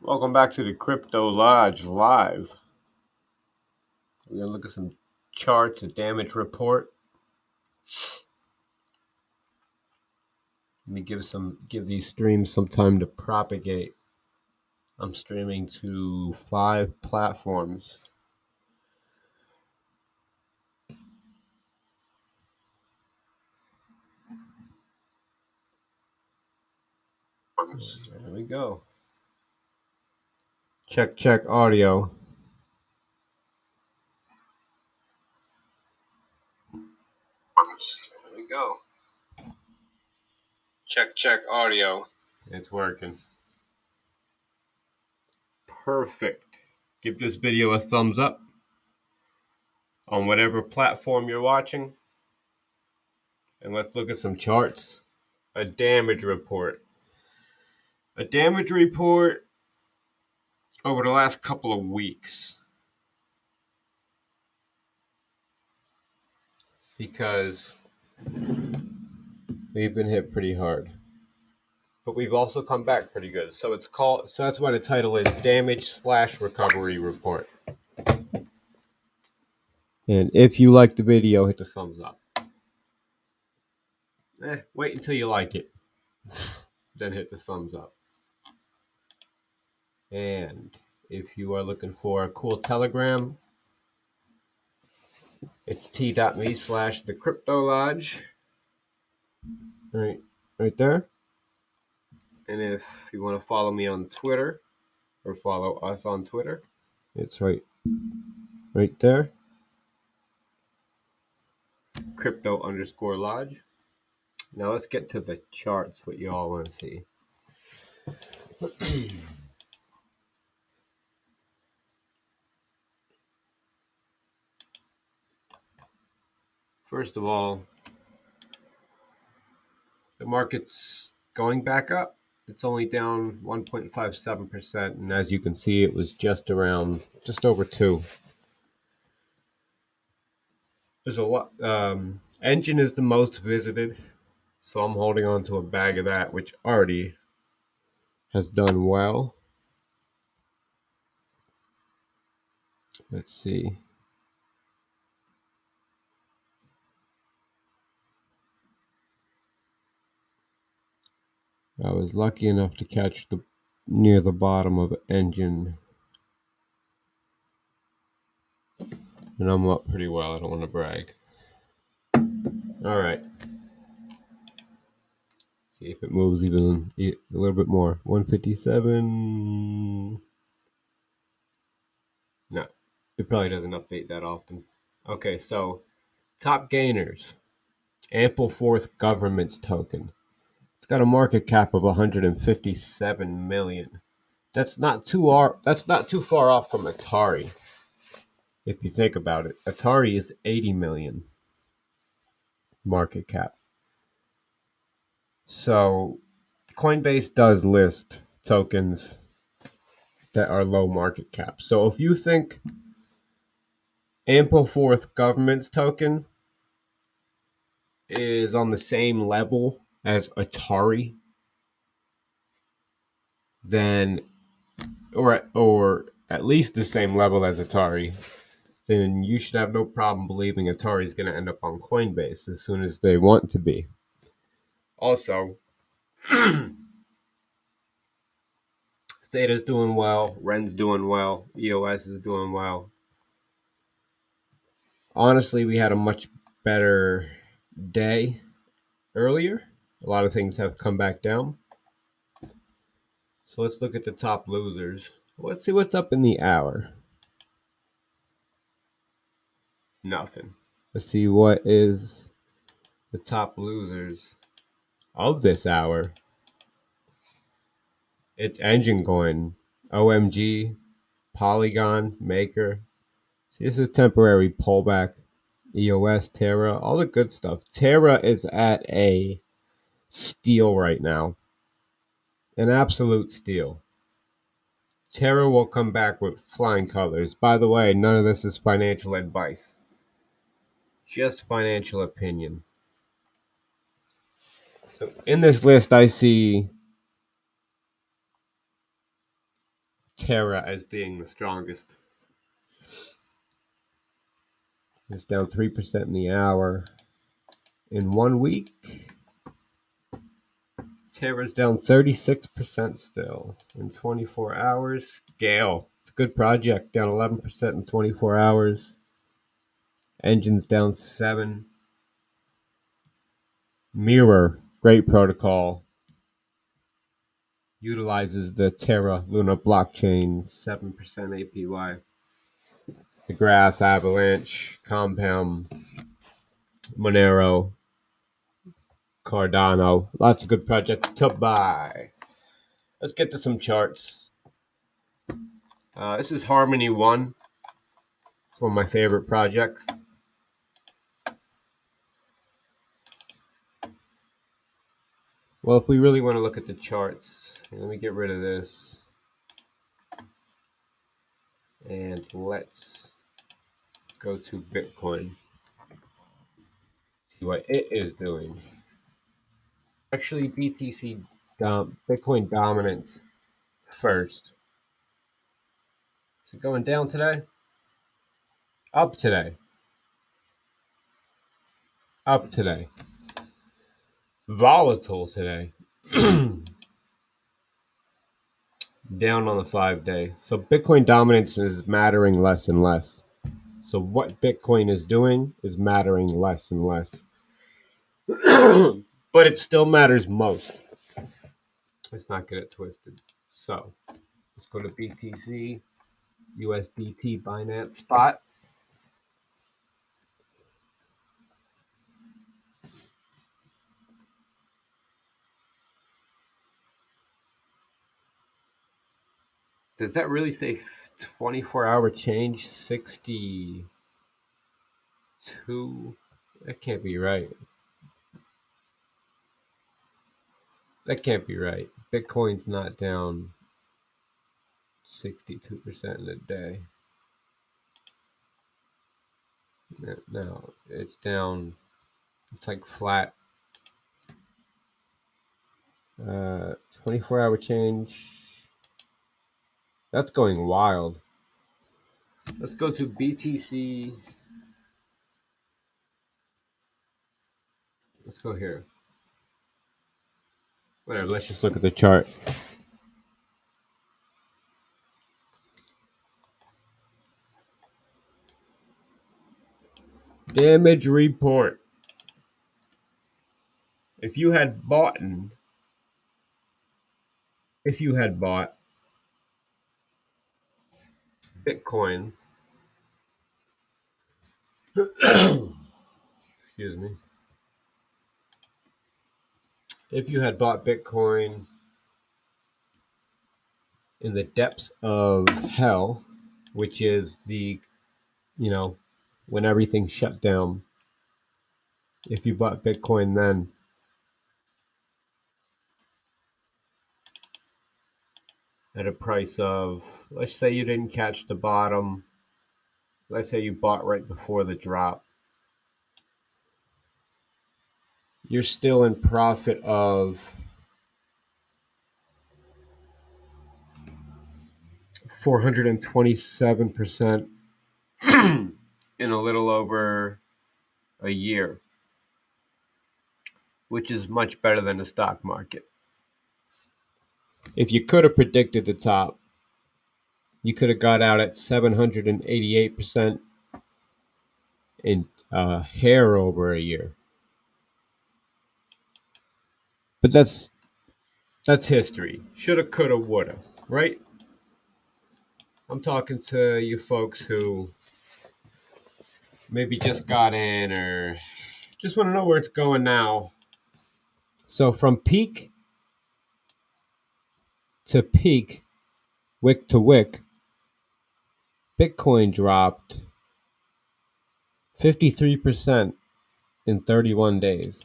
Welcome back to the Crypto Lodge Live. We're going to look at some charts, a damage report. Let me give these streams some time to propagate. I'm streaming to 5 platforms. There we go. Check audio. There we go. Check audio. It's working. Perfect. Give this video a thumbs up on whatever platform you're watching. And let's look at some charts. A damage report. A damage report over the last couple of weeks. Because we've been hit pretty hard. But we've also come back pretty good. So that's why the title is Damage/Recovery Report. And if you like the video, hit the thumbs up. Wait until you like it. Then hit the thumbs up. And if you are looking for a cool Telegram, it's t.me/thecryptolodge. Right there. And if you want to follow me on Twitter or follow us on Twitter, it's right there. Crypto_lodge. Now let's get to the charts, what you all want to see. First of all, the market's going back up. It's only down 1.57%, and as you can see, it was just over 2. There's a lot. Enjin is the most visited, so I'm holding on to a bag of that, which already has done well. Let's see. I was lucky enough to catch near the bottom of Enjin, and I'm up pretty well. I don't want to brag. All right. See if it moves even a little bit more. 157. No, it probably doesn't update that often. Okay, so top gainers. Ampleforth Government's token. It's got a market cap of 157 million. That's not too far off from Atari. If you think about it, Atari is 80 million market cap. So Coinbase does list tokens that are low market cap. So if you think Ampleforth Government's token is on the same level as Atari, then or at least the same level as Atari, then you should have no problem believing Atari is going to end up on Coinbase as soon as they want to be. Also, Theta's doing well, Ren's doing well, EOS is doing well. Honestly, we had a much better day earlier. A lot of things have come back down. So let's look at the top losers. Let's see what's up in the hour. Nothing. Let's see what is the top losers of this hour. It's Enjin Coin, OMG, Polygon, Maker. See, this is a temporary pullback. EOS, Terra, all the good stuff. Terra is at a steal right now. An absolute steal. Terra will come back with flying colors. By the way, none of this is financial advice. Just financial opinion. So in this list, I see Terra as being the strongest. It's down 3% in the hour. In 1 week, Terra's down 36% still. In 24 hours, SKALE. It's a good project, down 11% in 24 hours. Enjin's down 7%. Mirror, great protocol. Utilizes the Terra Luna blockchain, 7% APY. The Graph, Avalanche, Compound, Monero, Cardano. Lots of good projects to buy. Let's get to some charts. This is Harmony 1. It's one of my favorite projects. Well, if we really want to look at the charts, let me get rid of this. And let's go to Bitcoin. See what it is doing. Actually, BTC, Bitcoin dominance first. Is it going down today? Up today. Up today. Volatile today. Down on the 5-day. So Bitcoin dominance is mattering less and less. So what Bitcoin is doing is mattering less and less. But it still matters most. Let's not get it twisted. So let's go to BTC, USDT, Binance Spot. Does that really say 24-hour change? 62? That can't be right. That can't be right. Bitcoin's not down 62% in a day. No, it's down. It's like flat. 24-hour change. That's going wild. Let's go to BTC. Let's go here. Whatever, let's just look at the chart. Damage report. If you had bought Bitcoin, excuse me. If you had bought Bitcoin in the depths of hell, which is when everything shut down, if you bought Bitcoin then, at a price of, let's say you didn't catch the bottom, let's say you bought right before the drop, you're still in profit of 427% in a little over a year, which is much better than the stock market. If you could have predicted the top, you could have got out at 788% in a hair over a year. But that's history. Shoulda, coulda, woulda, right? I'm talking to you folks who maybe just got in or just want to know where it's going now. So from peak to peak, wick to wick, Bitcoin dropped 53% in 31 days.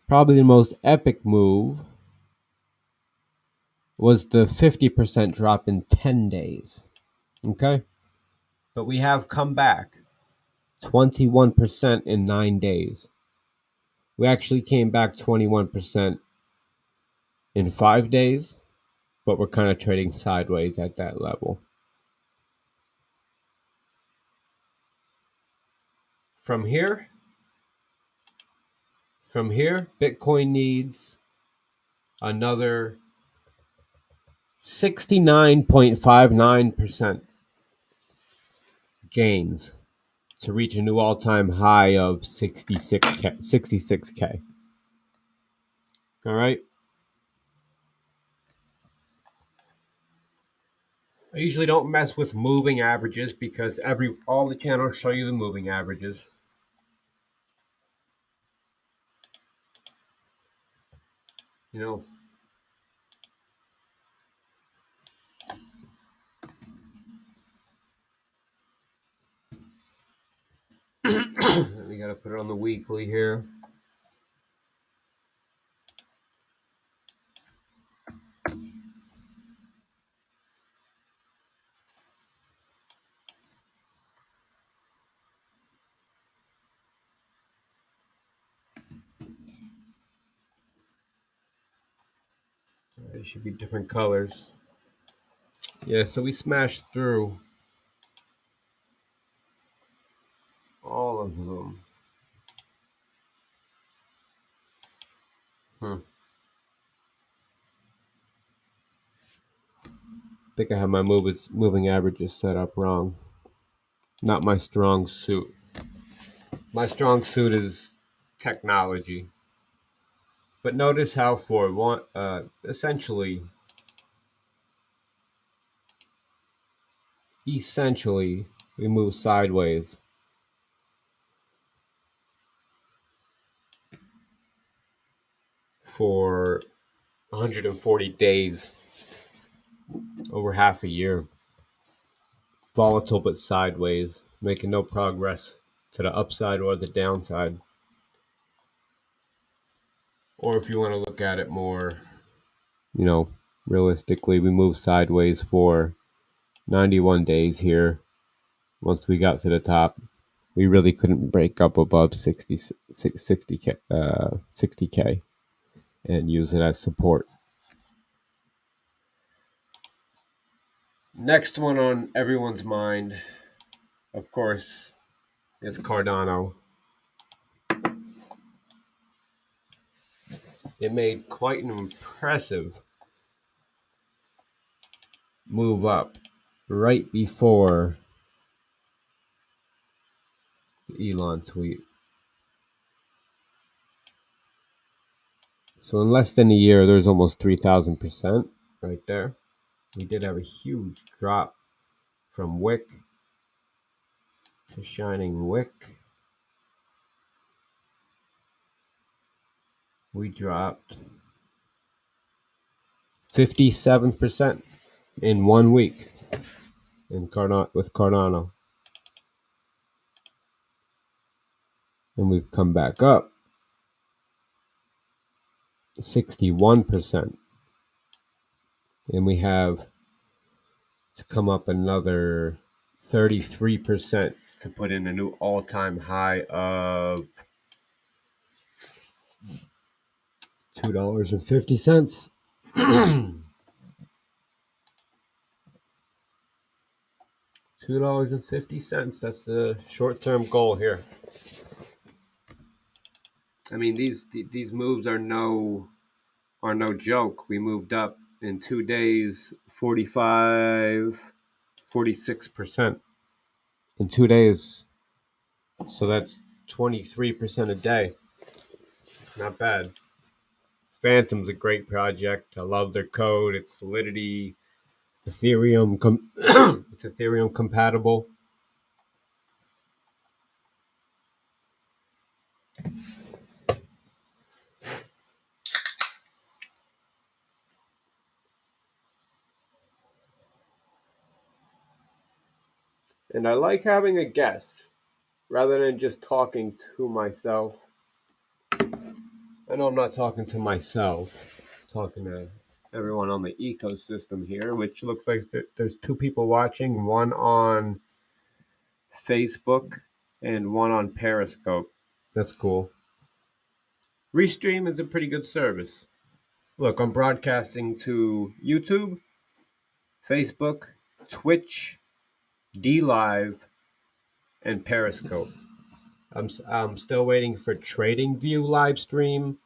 Probably the most epic move was the 50% drop in 10 days. Okay? But we have come back 21% in 9 days. We actually came back 21% in 5 days but we're kind of trading sideways at that level. From here, Bitcoin needs another 69.59% gains to reach a new all-time high of 66K. All right. I usually don't mess with moving averages because all the channels show you the moving averages. You know, we got to put it on the weekly here. They should be different colors. Yeah, so we smashed through all of them. I think I have my moving averages set up wrong. Not my strong suit. My strong suit is technology. But notice how for one, essentially, we move sideways. For 140 days, over half a year. Volatile but sideways, making no progress to the upside or the downside. Or if you want to look at it more, realistically, we moved sideways for 91 days here. Once we got to the top, we really couldn't break up above 60K and use it as support. Next one on everyone's mind, of course, is Cardano. It made quite an impressive move up right before the Elon tweet. So in less than a year, there's almost 3,000% right there. We did have a huge drop from wick to shining wick. We dropped 57% in 1 week with Cardano. And we've come back up 61%. And we have to come up another 33% to put in a new all-time high of $2.50. $2.50. That's the short-term goal here. I mean, these moves are no joke. We moved up in 2 days 46% in 2 days. So that's 23% a day. Not bad. Phantom's a great project. I love their code. It's Solidity, Ethereum. It's Ethereum compatible. And I like having a guest rather than just talking to myself. I know I'm not talking to myself. I'm talking to everyone on the ecosystem here, which looks like there's 2 people watching, one on Facebook and one on Periscope. That's cool. Restream is a pretty good service. Look, I'm broadcasting to YouTube, Facebook, Twitch, D Live, and Periscope. I'm still waiting for TradingView live stream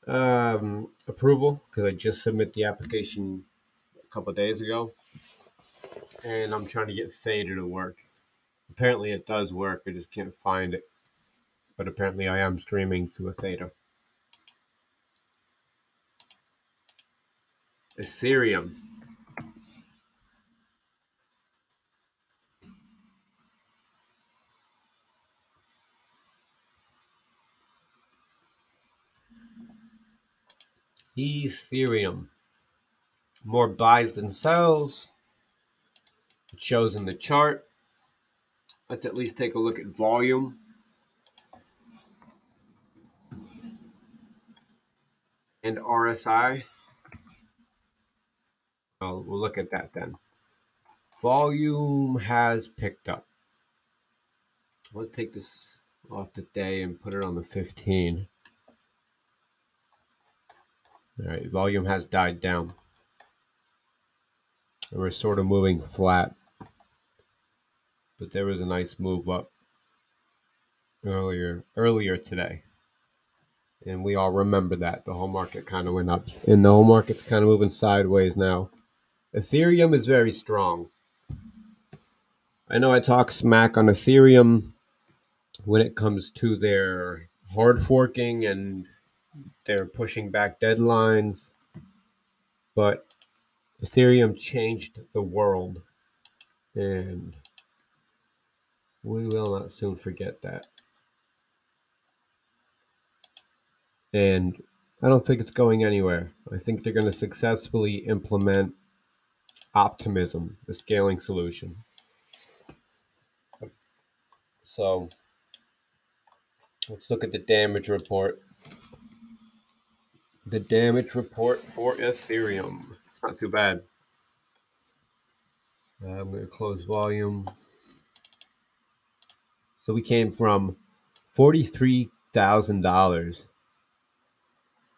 approval because I just submit the application a couple of days ago, and I'm trying to get Theta to work. Apparently, it does work. I just can't find it. But apparently, I am streaming to a Theta. Ethereum. Ethereum. More buys than sells. It shows in the chart. Let's at least take a look at volume. And RSI. Well, we'll look at that then. Volume has picked up. Let's take this off the day and put it on the 15. All right, volume has died down. And we're sort of moving flat. But there was a nice move up earlier today. And we all remember that. The whole market kind of went up. And the whole market's kind of moving sideways now. Ethereum is very strong. I know I talk smack on Ethereum when it comes to their hard forking and they're pushing back deadlines. But Ethereum changed the world. And we will not soon forget that. And I don't think it's going anywhere. I think they're going to successfully implement optimism, the scaling solution. So let's look at the damage report. The damage report for Ethereum. It's not too bad. I'm going to close volume. So we came from $43,000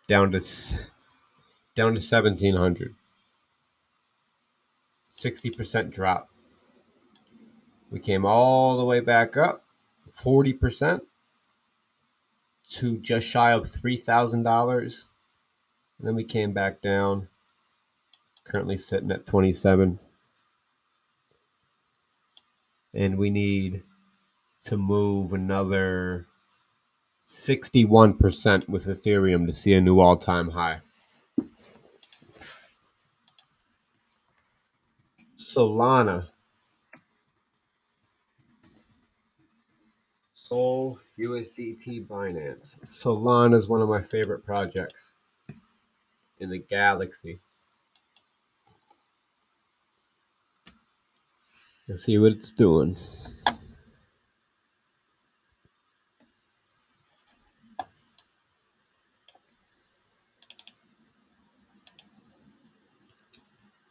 down to $1,700. 60% drop. We came all the way back up 40% to just shy of $3,000. Then we came back down. Currently sitting at 27. And we need to move another 61% with Ethereum to see a new all-time high. Solana. Sol USDT Binance. Solana is one of my favorite projects in the galaxy. Let's see what it's doing.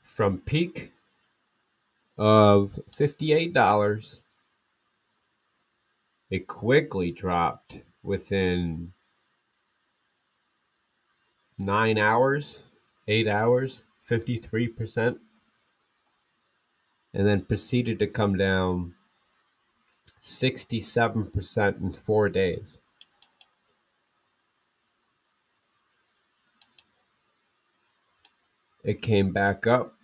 From peak of $58, it quickly dropped within 9 hours, 8 hours, 53%, and then proceeded to come down 67% in 4 days. It came back up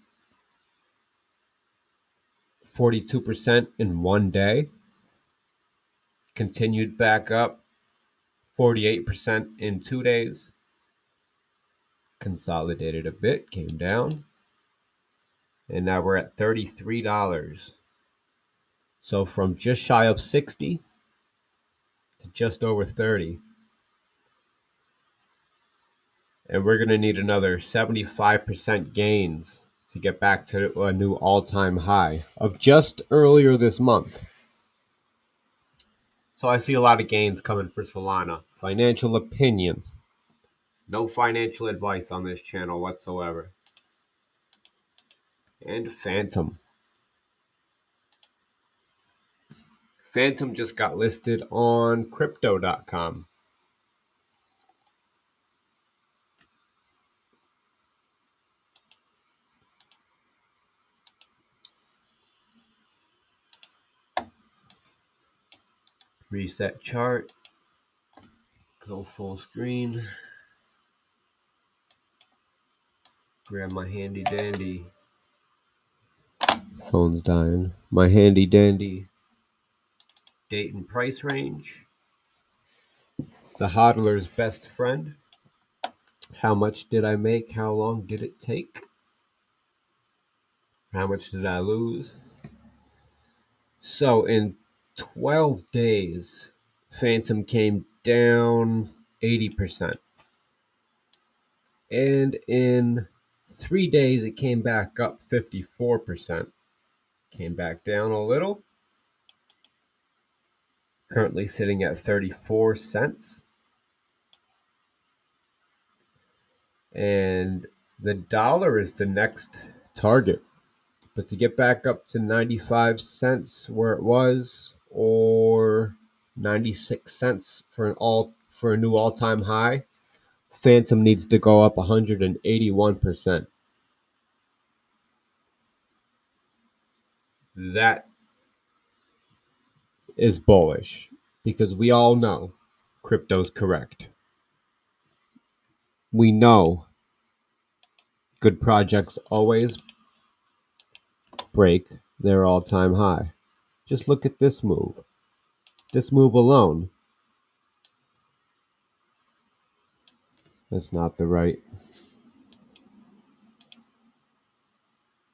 42% in 1 day, continued back up 48% in 2 days, consolidated a bit, came down, and now we're at $33. So from just shy of 60 to just over 30. And we're going to need another 75% gains to get back to a new all-time high of just earlier this month. So I see a lot of gains coming for Solana. Financial opinion. No financial advice on this channel whatsoever. And Phantom. Phantom just got listed on crypto.com. Reset chart. Go full screen. Grab my handy dandy. Phone's dying. My handy dandy date and price range. The hodler's best friend. How much did I make? How long did it take? How much did I lose? So in 12 days, Phantom came down 80%. And in 3 days, it came back up 54%. Came back down a little. Currently sitting at 34 cents. And the dollar is the next target. But to get back up to 95 cents where it was, or 96 cents for a new all-time high, Phantom needs to go up 181%. That is bullish because we all know crypto's correct. We know good projects always break their all-time high. Just look at this move. This move alone. That's not the right.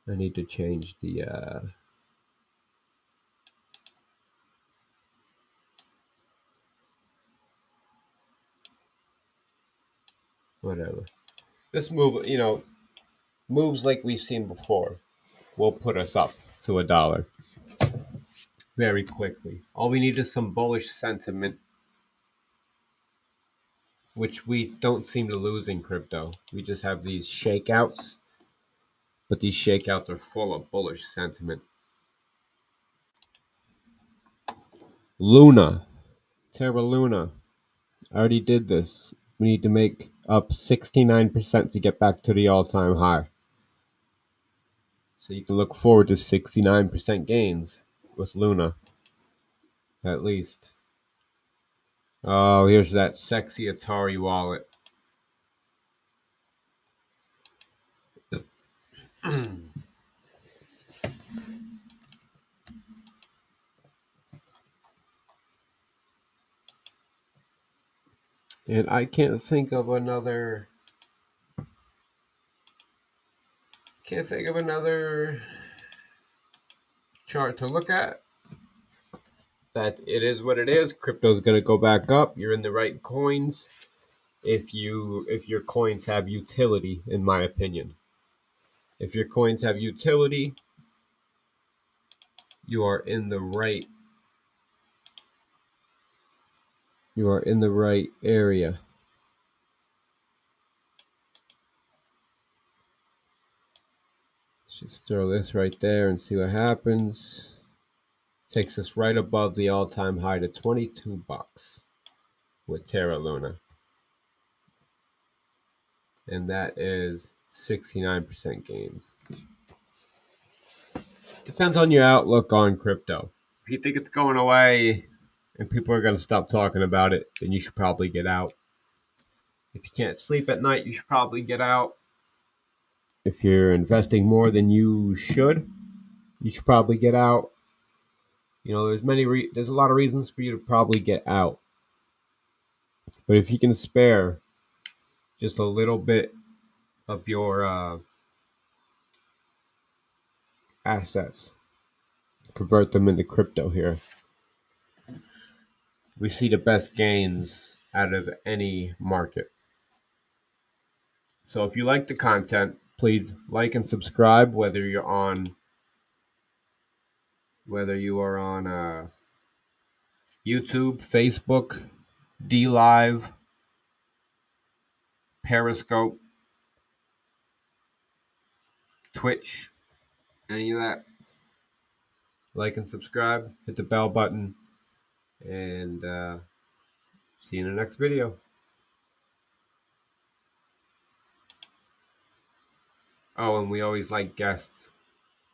I need to change the whatever. This move, moves like we've seen before will put us up to $1 very quickly. All we need is some bullish sentiment, which we don't seem to lose in crypto. We just have these shakeouts, but these shakeouts are full of bullish sentiment. Luna, Terra Luna. I already did this. We need to make up 69% to get back to the all-time high. So you can look forward to 69% gains with Luna, at least. Oh, here's that sexy Atari wallet. And I can't think of another chart to look at. That it is what it is. Crypto's gonna go back up. You're in the right coins if your coins have utility, in my opinion. If your coins have utility, you are in the right area. Just throw this right there and see what happens. Takes us right above the all-time high to $22 with Terra Luna. And that is 69% gains. Depends on your outlook on crypto. If you think it's going away and people are going to stop talking about it, then you should probably get out. If you can't sleep at night, you should probably get out. If you're investing more than you should probably get out. There's a lot of reasons for you to probably get out. But if you can spare just a little bit of your assets, convert them into crypto here. We see the best gains out of any market. So if you like the content, please like and subscribe, whether you are on YouTube, Facebook, DLive, Periscope, Twitch, any of that. Like and subscribe, hit the bell button, and see you in the next video. Oh, and we always like guests.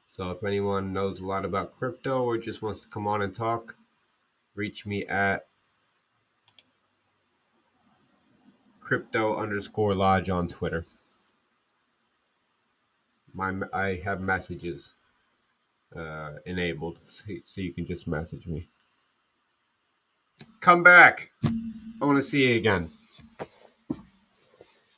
So if anyone knows a lot about crypto or just wants to come on and talk, Reach me at crypto_lodge on Twitter. I have messages enabled, so you can just message me. Come back. I want to see you again.